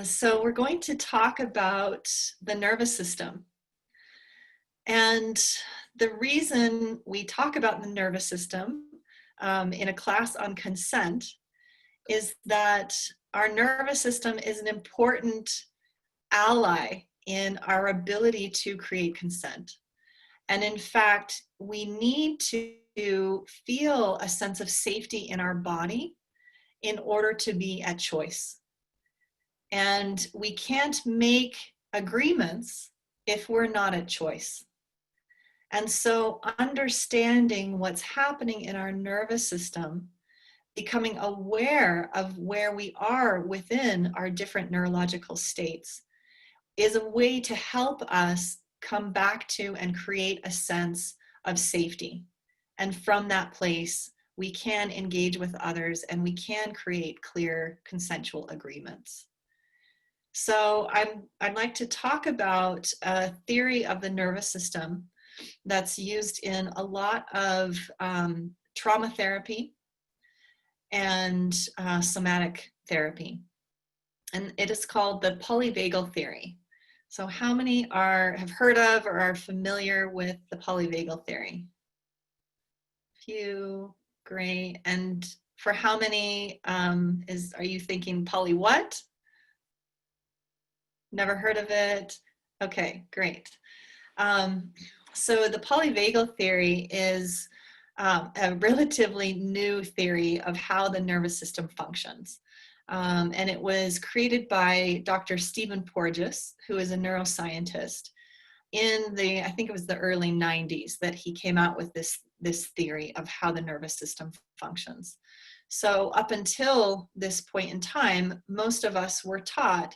So we're going to talk about the nervous system. And the reason we talk about the nervous system in a class on consent is that our nervous system is an important ally in our ability to create consent. And in fact, we need to feel a sense of safety in our body in order to be at choice. And we can't make agreements if we're not at choice. And so understanding what's happening in our nervous system, becoming aware of where we are within our different neurological states, is a way to help us come back to and create a sense of safety. And from that place, we can engage with others and we can create clear consensual agreements. So I'd like to talk about a theory of the nervous system that's used in a lot of trauma therapy and somatic therapy. And it is called the polyvagal theory. So how many have heard of or are familiar with the polyvagal theory? Few, great. And for how many are you thinking poly what? Never heard of it? Okay, great. So the polyvagal theory is a relatively new theory of how the nervous system functions. And it was created by Dr. Stephen Porges, who is a neuroscientist, in I think it was the early 90s that he came out with this theory of how the nervous system functions. So up until this point in time, most of us were taught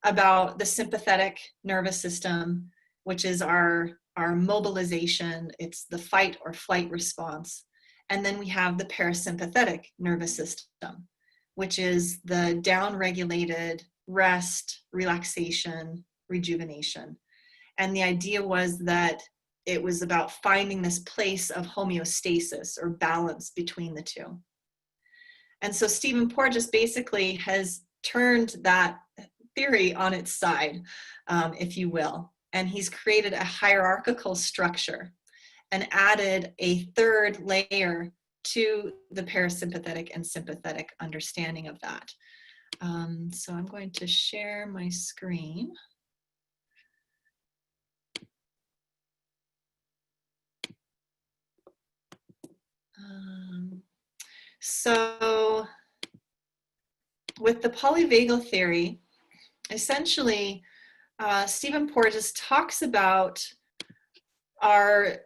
about the sympathetic nervous system, which is our mobilization. It's the fight or flight response. And then we have the parasympathetic nervous system, which is the down-regulated rest, relaxation, rejuvenation. And the idea was that it was about finding this place of homeostasis or balance between the two. And so Stephen Porges basically has turned that theory on its side, if you will. And he's created a hierarchical structure and added a third layer to the parasympathetic and sympathetic understanding of that. So I'm going to share my screen. So with the polyvagal theory, essentially, Stephen Porges talks about our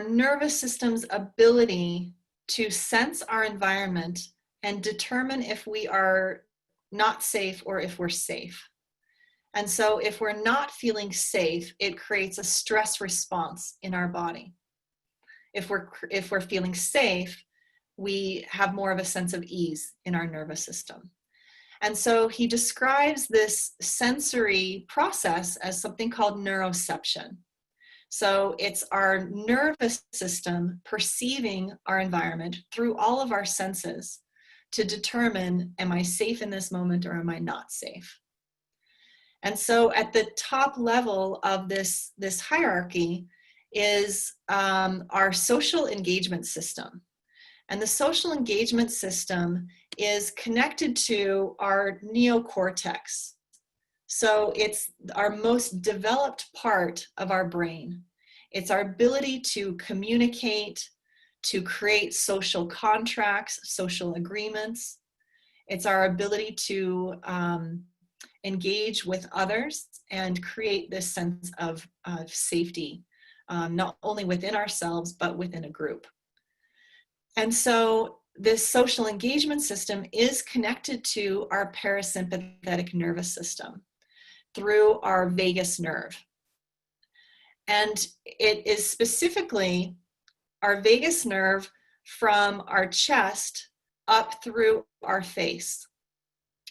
nervous system's ability to sense our environment and determine if we are not safe or if we're safe. And so if we're not feeling safe, it creates a stress response in our body. If we're feeling safe, we have more of a sense of ease in our nervous system. And so he describes this sensory process as something called neuroception. So it's our nervous system perceiving our environment through all of our senses to determine, am I safe in this moment or am I not safe? And so at the top level of this hierarchy is our social engagement system. And the social engagement system is connected to our neocortex. So it's our most developed part of our brain. It's our ability to communicate, to create social contracts, social agreements. It's our ability to engage with others and create this sense of safety, not only within ourselves, but within a group. And so this social engagement system is connected to our parasympathetic nervous system through our vagus nerve. And it is specifically our vagus nerve from our chest up through our face.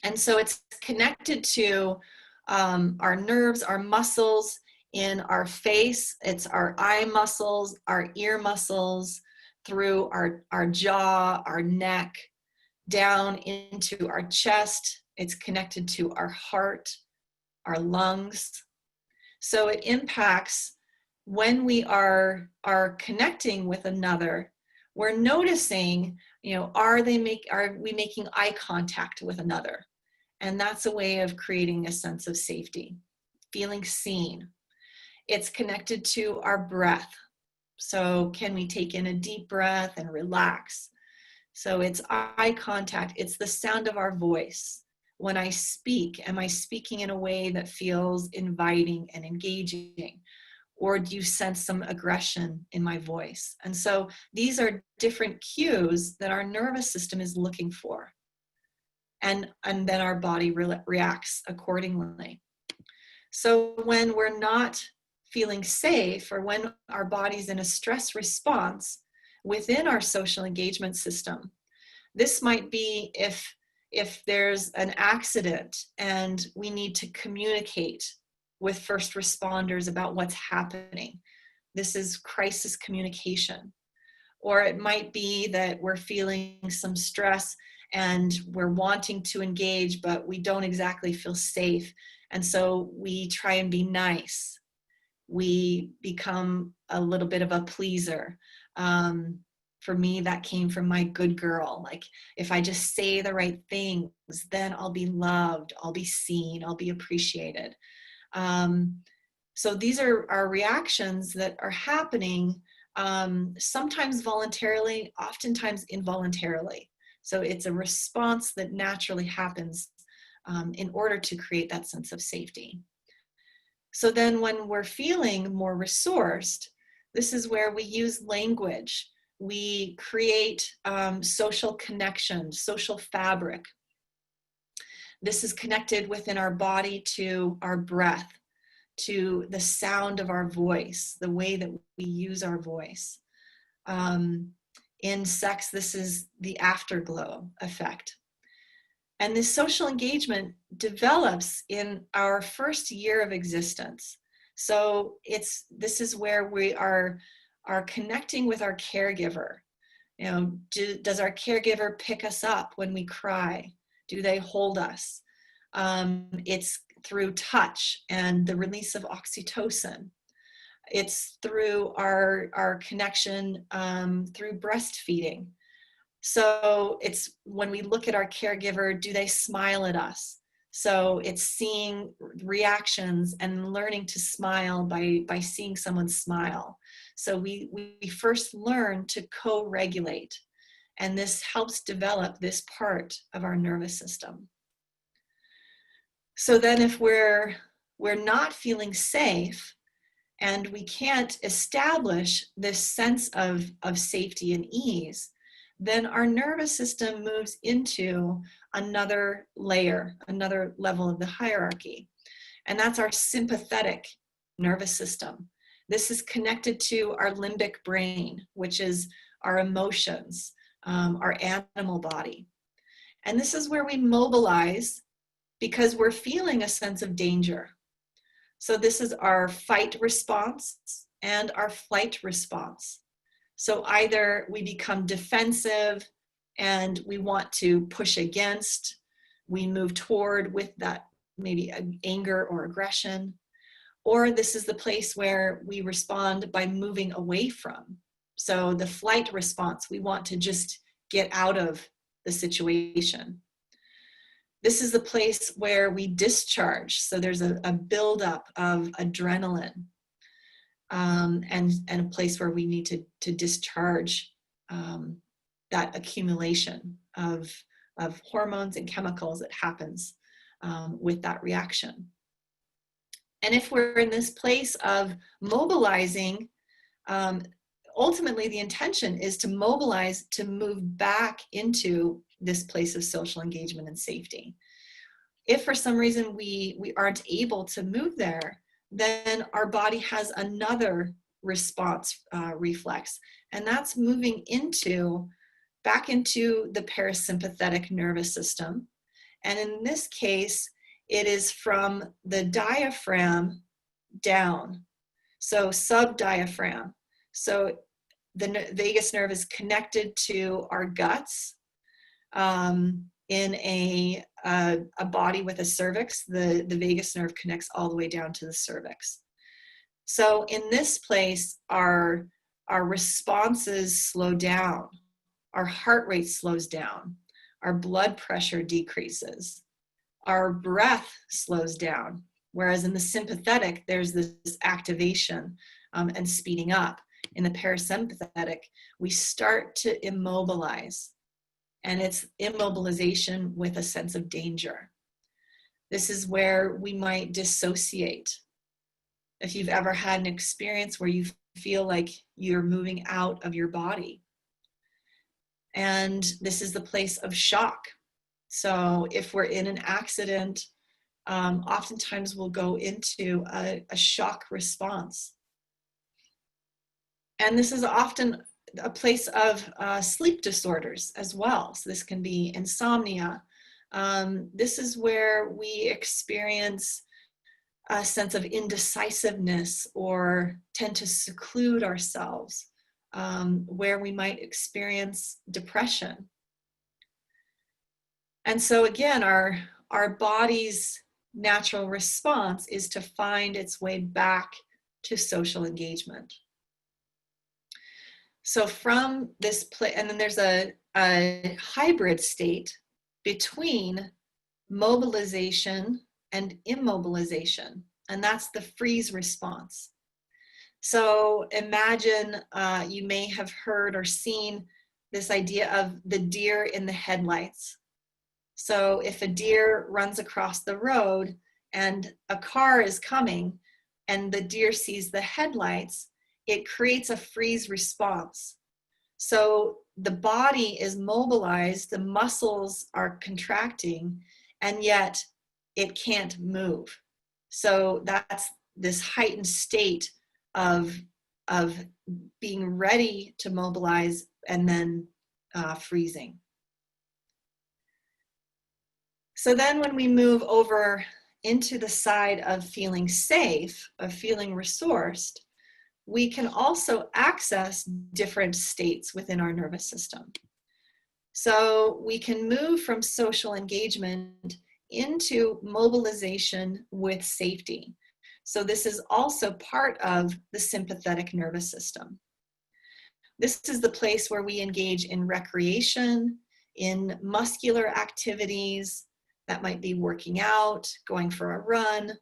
And so it's connected to our nerves, our muscles in our face. It's our eye muscles, our ear muscles, through our jaw, our neck, down into our chest, It's connected to our heart, our lungs. So it impacts when we are connecting with another. We're noticing, are we making eye contact with another? And that's a way of creating a sense of safety, feeling seen. It's connected to our breath. So can we take in a deep breath and relax? So it's eye contact. It's the sound of our voice. When I speak, am I speaking in a way that feels inviting and engaging? Or do you sense some aggression in my voice? And so these are different cues that our nervous system is looking for. And then our body reacts accordingly. So when we're not feeling safe, or when our body's in a stress response within our social engagement system, this might be if there's an accident and we need to communicate with first responders about what's happening. This is crisis communication. Or it might be that we're feeling some stress and we're wanting to engage, but we don't exactly feel safe. And so we try and be nice. We become a little bit of a pleaser. For me, that came from my good girl. Like, if I just say the right things, then I'll be loved, I'll be seen, I'll be appreciated. So these are our reactions that are happening, sometimes voluntarily, oftentimes involuntarily. So it's a response that naturally happens in order to create that sense of safety. So then when we're feeling more resourced, this is where we use language. We create social connection, social fabric. This is connected within our body to our breath, to the sound of our voice, the way that we use our voice. In sex, this is the afterglow effect. And this social engagement develops in our first year of existence. So this is where we are connecting with our caregiver. Does our caregiver pick us up when we cry? Do they hold us? It's through touch and the release of oxytocin. It's through our connection through breastfeeding. So it's when we look at our caregiver, do they smile at us? So it's seeing reactions and learning to smile by seeing someone smile. So we first learn to co-regulate, and this helps develop this part of our nervous system. So then if we're not feeling safe and we can't establish this sense of safety and ease, then our nervous system moves into another layer, another level of the hierarchy. And that's our sympathetic nervous system. This is connected to our limbic brain, which is our emotions, our animal body. And this is where we mobilize because we're feeling a sense of danger. So this is our fight response and our flight response. So either we become defensive and we want to push against, we move toward with that maybe anger or aggression, or this is the place where we respond by moving away from. So the flight response, we want to just get out of the situation. This is the place where we discharge. So there's a buildup of adrenaline. And a place where we need to discharge that accumulation of hormones and chemicals that happens with that reaction. And if we're in this place of mobilizing, ultimately the intention is to mobilize to move back into this place of social engagement and safety. If for some reason we aren't able to move there, then our body has another response reflex, and that's moving back into the parasympathetic nervous system. And in this case, it is from the diaphragm down, so subdiaphragm. So the vagus nerve is connected to our guts, in a body with a cervix, the vagus nerve connects all the way down to the cervix. So in this place, our responses slow down, our heart rate slows down, our blood pressure decreases, our breath slows down. Whereas in the sympathetic, there's this activation and speeding up. In the parasympathetic, we start to immobilize, and it's immobilization with a sense of danger. This is where we might dissociate. If you've ever had an experience where you feel like you're moving out of your body. And this is the place of shock. So if we're in an accident, oftentimes we'll go into a shock response. And this is often a place of sleep disorders as well. So this can be insomnia. This is where we experience a sense of indecisiveness or tend to seclude ourselves, where we might experience depression. And so again, our body's natural response is to find its way back to social engagement. So from this place, and then there's a hybrid state between mobilization and immobilization, and that's the freeze response. So imagine you may have heard or seen this idea of the deer in the headlights. So if a deer runs across the road and a car is coming and the deer sees the headlights, it creates a freeze response. So the body is mobilized, the muscles are contracting, and yet it can't move. So that's this heightened state of being ready to mobilize and then freezing. So then when we move over into the side of feeling safe, of feeling resourced, we can also access different states within our nervous system. So we can move from social engagement into mobilization with safety. So this is also part of the sympathetic nervous system. This is the place where we engage in recreation, in muscular activities. That might be working out, going for a run.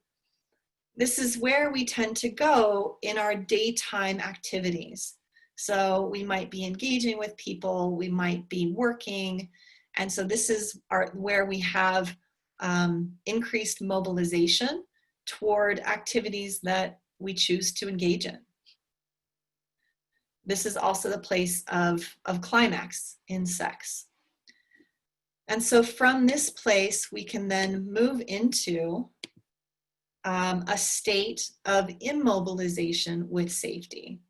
This is where we tend to go in our daytime activities. So we might be engaging with people, we might be working, and so this is where we have increased mobilization toward activities that we choose to engage in. This is also the place of climax in sex. And so from this place, we can then move into a state of immobilization with safety.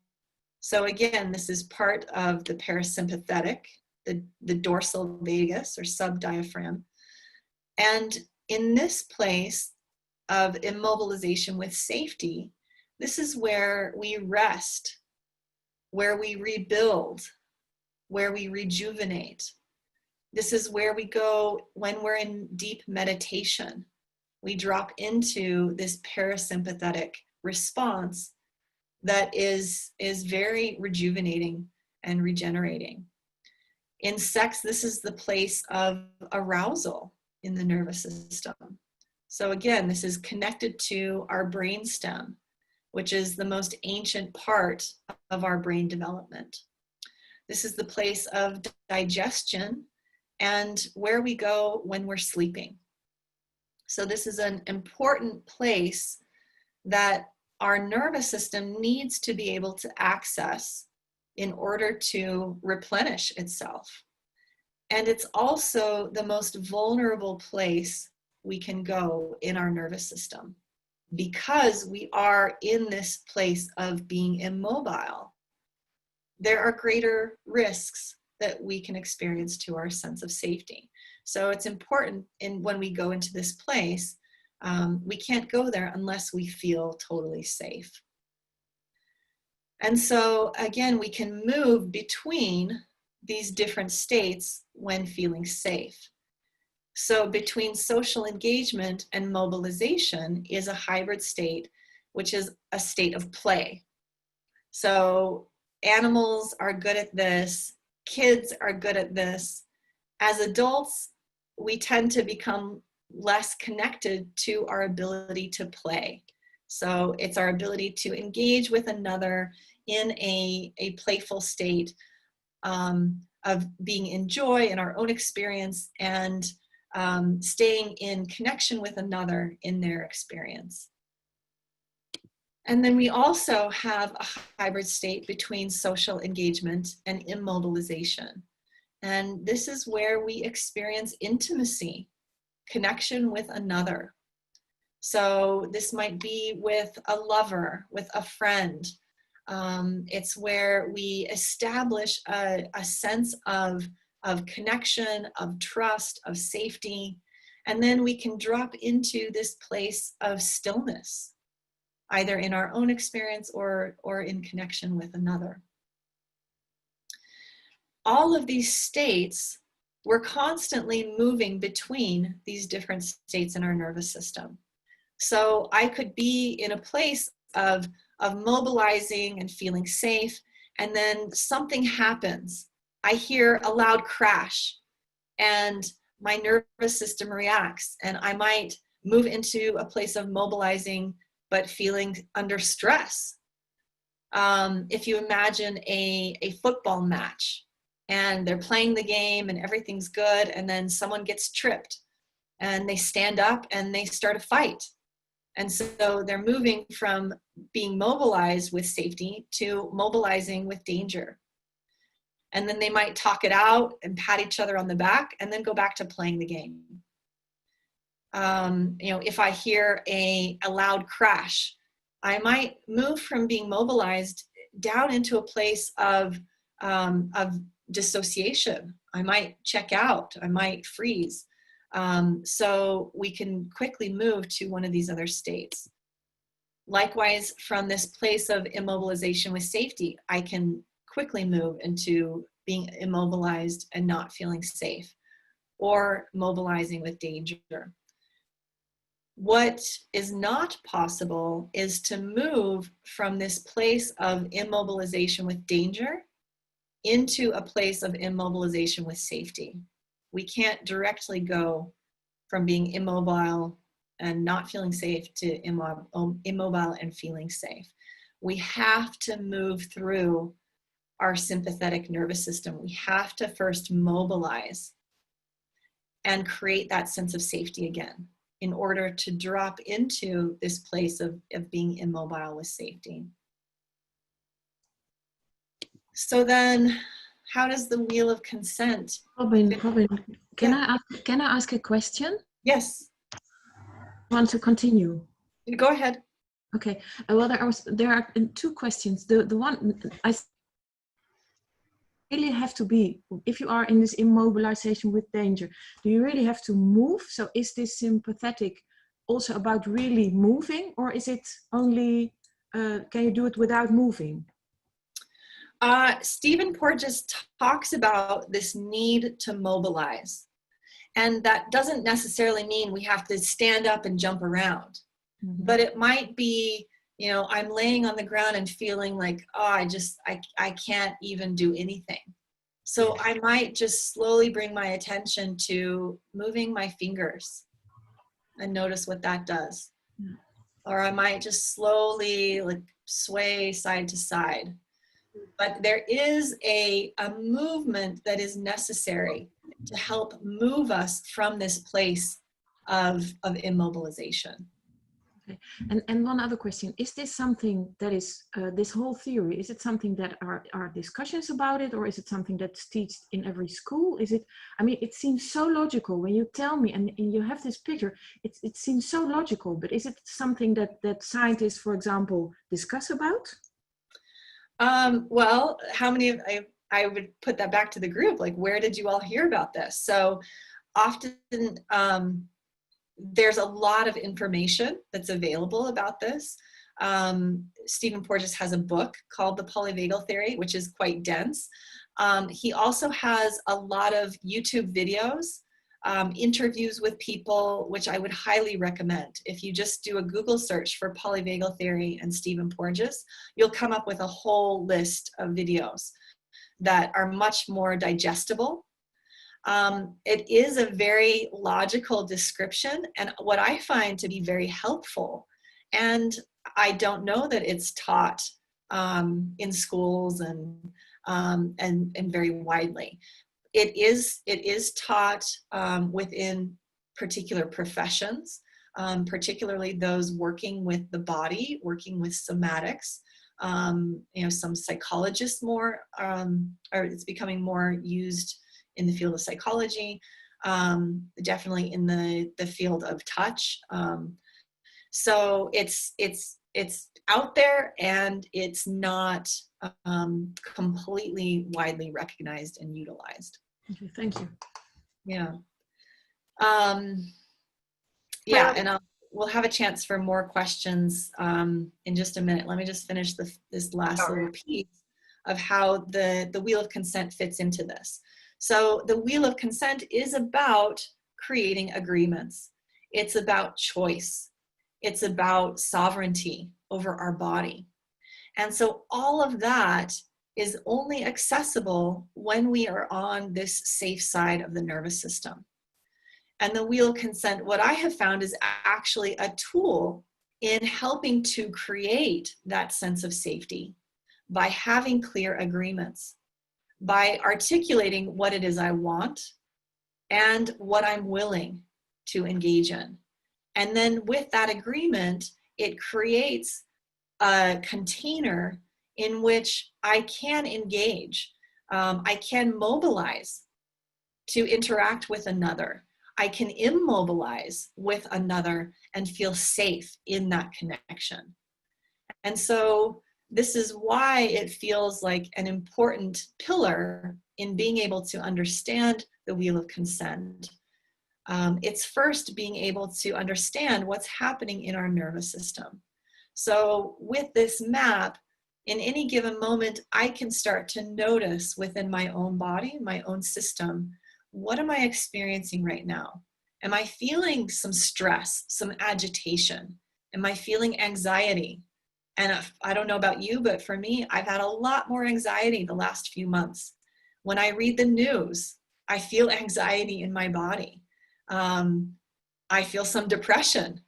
So again, this is part of the parasympathetic, the dorsal vagus or subdiaphragm. And in this place of immobilization with safety, this is where we rest, where we rebuild, where we rejuvenate. This is where we go when we're in deep meditation. We drop into this parasympathetic response that is very rejuvenating and regenerating. In sex, this is the place of arousal in the nervous system. So again, this is connected to our brainstem, which is the most ancient part of our brain development. This is the place of digestion and where we go when we're sleeping. So this is an important place that our nervous system needs to be able to access in order to replenish itself. And it's also the most vulnerable place we can go in our nervous system because we are in this place of being immobile. There are greater risks that we can experience to our sense of safety. So it's important when we go into this place, we can't go there unless we feel totally safe. And so again, we can move between these different states when feeling safe. So between social engagement and mobilization is a hybrid state, which is a state of play. So animals are good at this, kids are good at this. As adults, we tend to become less connected to our ability to play. So it's our ability to engage with another in a playful state of being in joy in our own experience and staying in connection with another in their experience. And then we also have a hybrid state between social engagement and immobilization. And this is where we experience intimacy, connection with another. So this might be with a lover, with a friend. It's where we establish a sense of connection, of trust, of safety, and then we can drop into this place of stillness, either in our own experience or in connection with another. All of these states, we're constantly moving between these different states in our nervous system. So I could be in a place of mobilizing and feeling safe, and then something happens. I hear a loud crash, and my nervous system reacts, and I might move into a place of mobilizing, but feeling under stress. If you imagine a football match, and they're playing the game and everything's good, and then someone gets tripped and they stand up and they start a fight. And so they're moving from being mobilized with safety to mobilizing with danger. And then they might talk it out and pat each other on the back and then go back to playing the game. If I hear a loud crash, I might move from being mobilized down into a place of dissociation. I might check out, I might freeze. So we can quickly move to one of these other states. Likewise, from this place of immobilization with safety, I can quickly move into being immobilized and not feeling safe, or mobilizing with danger. What is not possible is to move from this place of immobilization with danger into a place of immobilization with safety. We can't directly go from being immobile and not feeling safe to immobile and feeling safe. We have to move through our sympathetic nervous system. We have to first mobilize and create that sense of safety again in order to drop into this place of being immobile with safety. So then, how does the wheel of consent? Robyn, can I ask a question? Yes. I want to continue. Go ahead. Okay. Well, there are two questions. The one I really have to be, if you are in this immobilization with danger, do you really have to move? So is this sympathetic also about really moving, or is it only, can you do it without moving? Stephen Porges talks about this need to mobilize. And that doesn't necessarily mean we have to stand up and jump around. Mm-hmm. But it might be, I'm laying on the ground and feeling like, I can't even do anything. So I might just slowly bring my attention to moving my fingers and notice what that does. Mm-hmm. Or I might just slowly sway side to side. But there is a movement that is necessary to help move us from this place of immobilization. Okay. And one other question, is this something that is, this whole theory, is it something that are discussions about it, or is it something that's taught in every school? Is it, it seems so logical when you tell me, and you have this picture, it seems so logical, but is it something that scientists, for example, discuss about? Well, how many of I would put that back to the group, where did you all hear about this? So often there's a lot of information that's available about this. Stephen Porges has a book called The Polyvagal Theory, which is quite dense. He also has a lot of YouTube videos interviews with people, which I would highly recommend. If you just do a Google search for polyvagal theory and Stephen Porges, you'll come up with a whole list of videos that are much more digestible. It is a very logical description, and what I find to be very helpful, and I don't know that it's taught in schools and very widely. It is taught within particular professions, particularly those working with the body, working with somatics. Some psychologists or it's becoming more used in the field of psychology, definitely in the field of touch. So it's out there, and it's not completely widely recognized and utilized. Okay, thank you. Yeah. And we'll have a chance for more questions in just a minute. Let me just finish this last little piece of how the wheel of consent fits into this. So the wheel of consent is about creating agreements. It's about choice. It's about sovereignty over our body. And so all of that is only accessible when we are on this safe side of the nervous system. And the wheel of consent, what I have found, is actually a tool in helping to create that sense of safety by having clear agreements, by articulating what it is I want and what I'm willing to engage in. And then with that agreement, it creates a container in which I can engage. I can mobilize to interact with another. I can immobilize with another and feel safe in that connection. And so this is why it feels like an important pillar in being able to understand the wheel of consent. It's first being able to understand what's happening in our nervous system. So with this map, in any given moment, I can start to notice within my own body, my own system, what am I experiencing right now? Am I feeling some stress, some agitation? Am I feeling anxiety? And I don't know about you, but for me, I've had a lot more anxiety the last few months. When I read the news, I feel anxiety in my body. I feel some depression,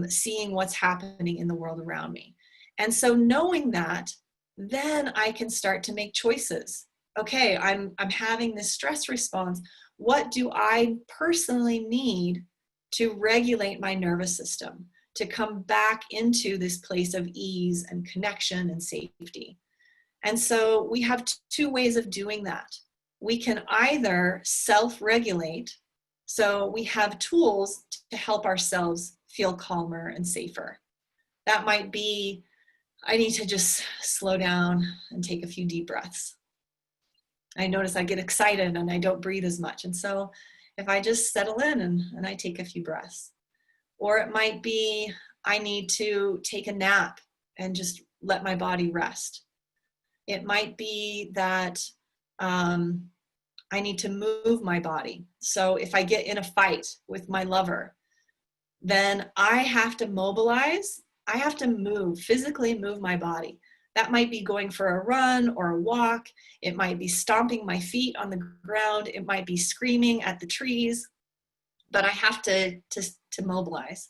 seeing what's happening in the world around me. And so knowing that, then I can start to make choices. Okay, I'm having this stress response. What do I personally need to regulate my nervous system, to come back into this place of ease and connection and safety? And so we have two ways of doing that. We can either self-regulate, so we have tools to help ourselves feel calmer and safer. That might be, I need to just slow down and take a few deep breaths. I notice I get excited and I don't breathe as much. And so if I just settle in and I take a few breaths, or it might be, I need to take a nap and just let my body rest. It might be that I need to move my body. So if I get in a fight with my lover, then I have to mobilize. I have to move, physically move my body. That might be going for a run or a walk. It might be stomping my feet on the ground. It might be screaming at the trees, but I have to mobilize.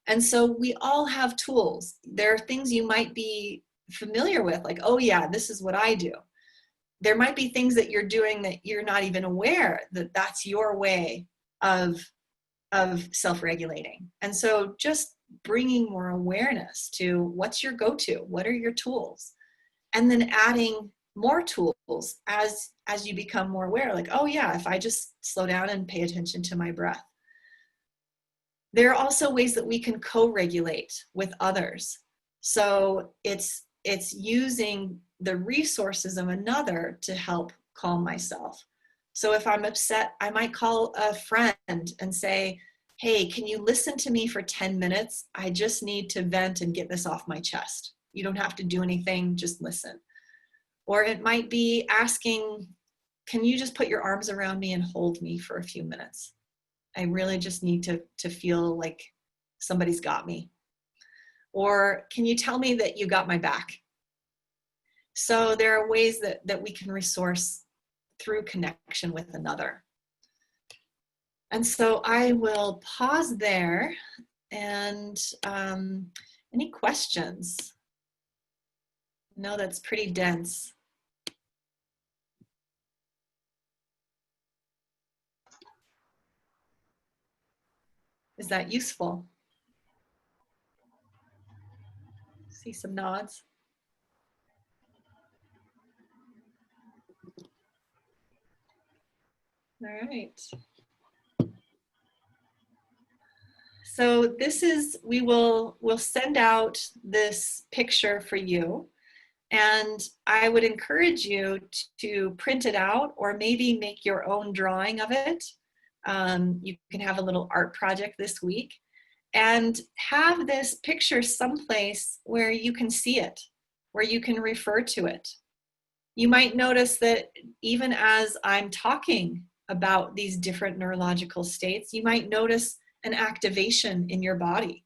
And so we all have tools. There are things you might be familiar with, like, oh yeah, this is what I do. There might be things that you're doing that you're not even aware that that's your way of self-regulating. And so just bringing more awareness to what's your go-to, what are your tools, and then adding more tools as you become more aware, like, oh yeah, if I just slow down and pay attention to my breath. There are also ways that we can co-regulate with others. So it's using the resources of another to help calm myself. So if I'm upset, I might call a friend and say, hey, can you listen to me for 10 minutes? I just need to vent and get this off my chest. You don't have to do anything, just listen. Or it might be asking, can you just put your arms around me and hold me for a few minutes? I really just need to feel like somebody's got me. Or can you tell me that you got my back? So there are ways that we can resource through connection with another. And so I will pause there, and any questions? No, that's pretty dense. Is that useful? See some nods. All right. So this is, we'll send out this picture for you, and I would encourage you to print it out or maybe make your own drawing of it. You can have a little art project this week and have this picture someplace where you can see it, where you can refer to it. You might notice that even as I'm talking about these different neurological states, you might notice an activation in your body.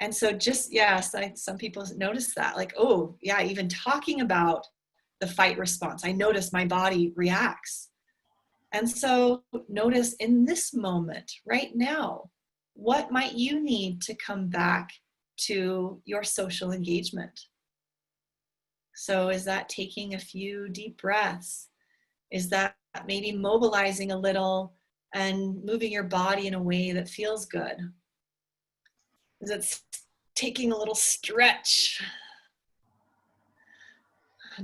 And so just, yes, some people notice that, like, oh yeah, even talking about the fight response, I notice my body reacts. And so notice in this moment, right now, what might you need to come back to your social engagement? So is that taking a few deep breaths? Is that maybe mobilizing a little and moving your body in a way that feels good? Is it taking a little stretch?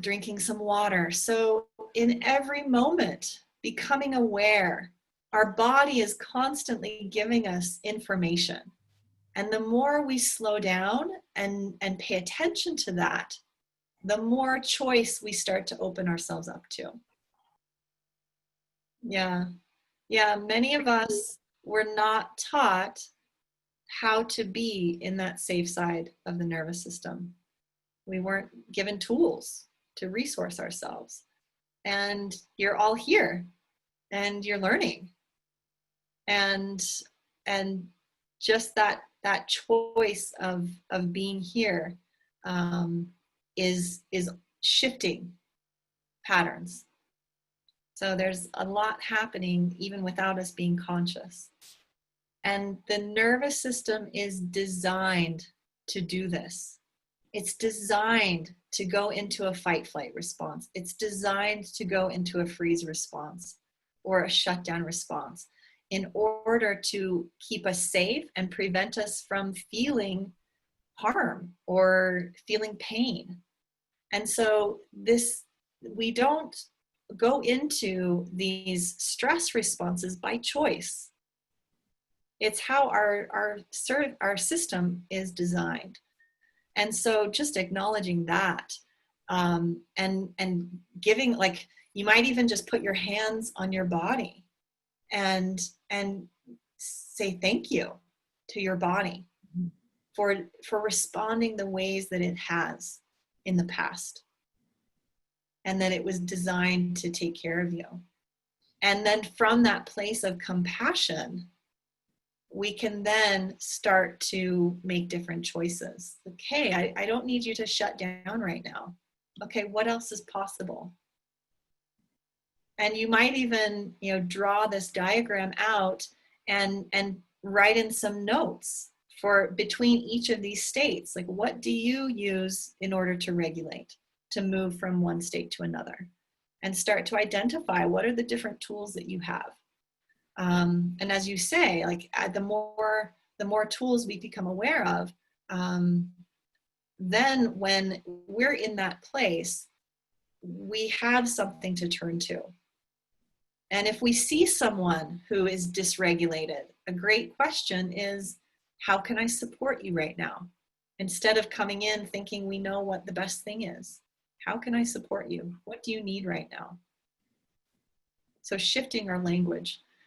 Drinking some water. So in every moment, becoming aware, our body is constantly giving us information. And the more we slow down and pay attention to that, the more choice we start to open ourselves up to. Yeah. Yeah, many of us were not taught how to be in that safe side of the nervous system. We weren't given tools to resource ourselves. And you're all here and you're learning. And just that choice of being here is shifting patterns. So there's a lot happening even without us being conscious. And the nervous system is designed to do this. It's designed to go into a fight-flight response. It's designed to go into a freeze response or a shutdown response in order to keep us safe and prevent us from feeling harm or feeling pain. And so we don't go into these stress responses by choice. It's how our system is designed. And so just acknowledging that and giving, like, you might even just put your hands on your body and say thank you to your body for responding the ways that it has in the past, and that it was designed to take care of you. And then from that place of compassion, we can then start to make different choices. Okay, I don't need you to shut down right now. Okay, what else is possible? And you might even, draw this diagram out and write in some notes for between each of these states. Like, what do you use in order to regulate, to move from one state to another? And start to identify what are the different tools that you have. And as you say, like, the more tools we become aware of, then when we're in that place, we have something to turn to. And if we see someone who is dysregulated, a great question is, how can I support you right now? Instead of coming in thinking we know what the best thing is, how can I support you? What do you need right now? So shifting our language.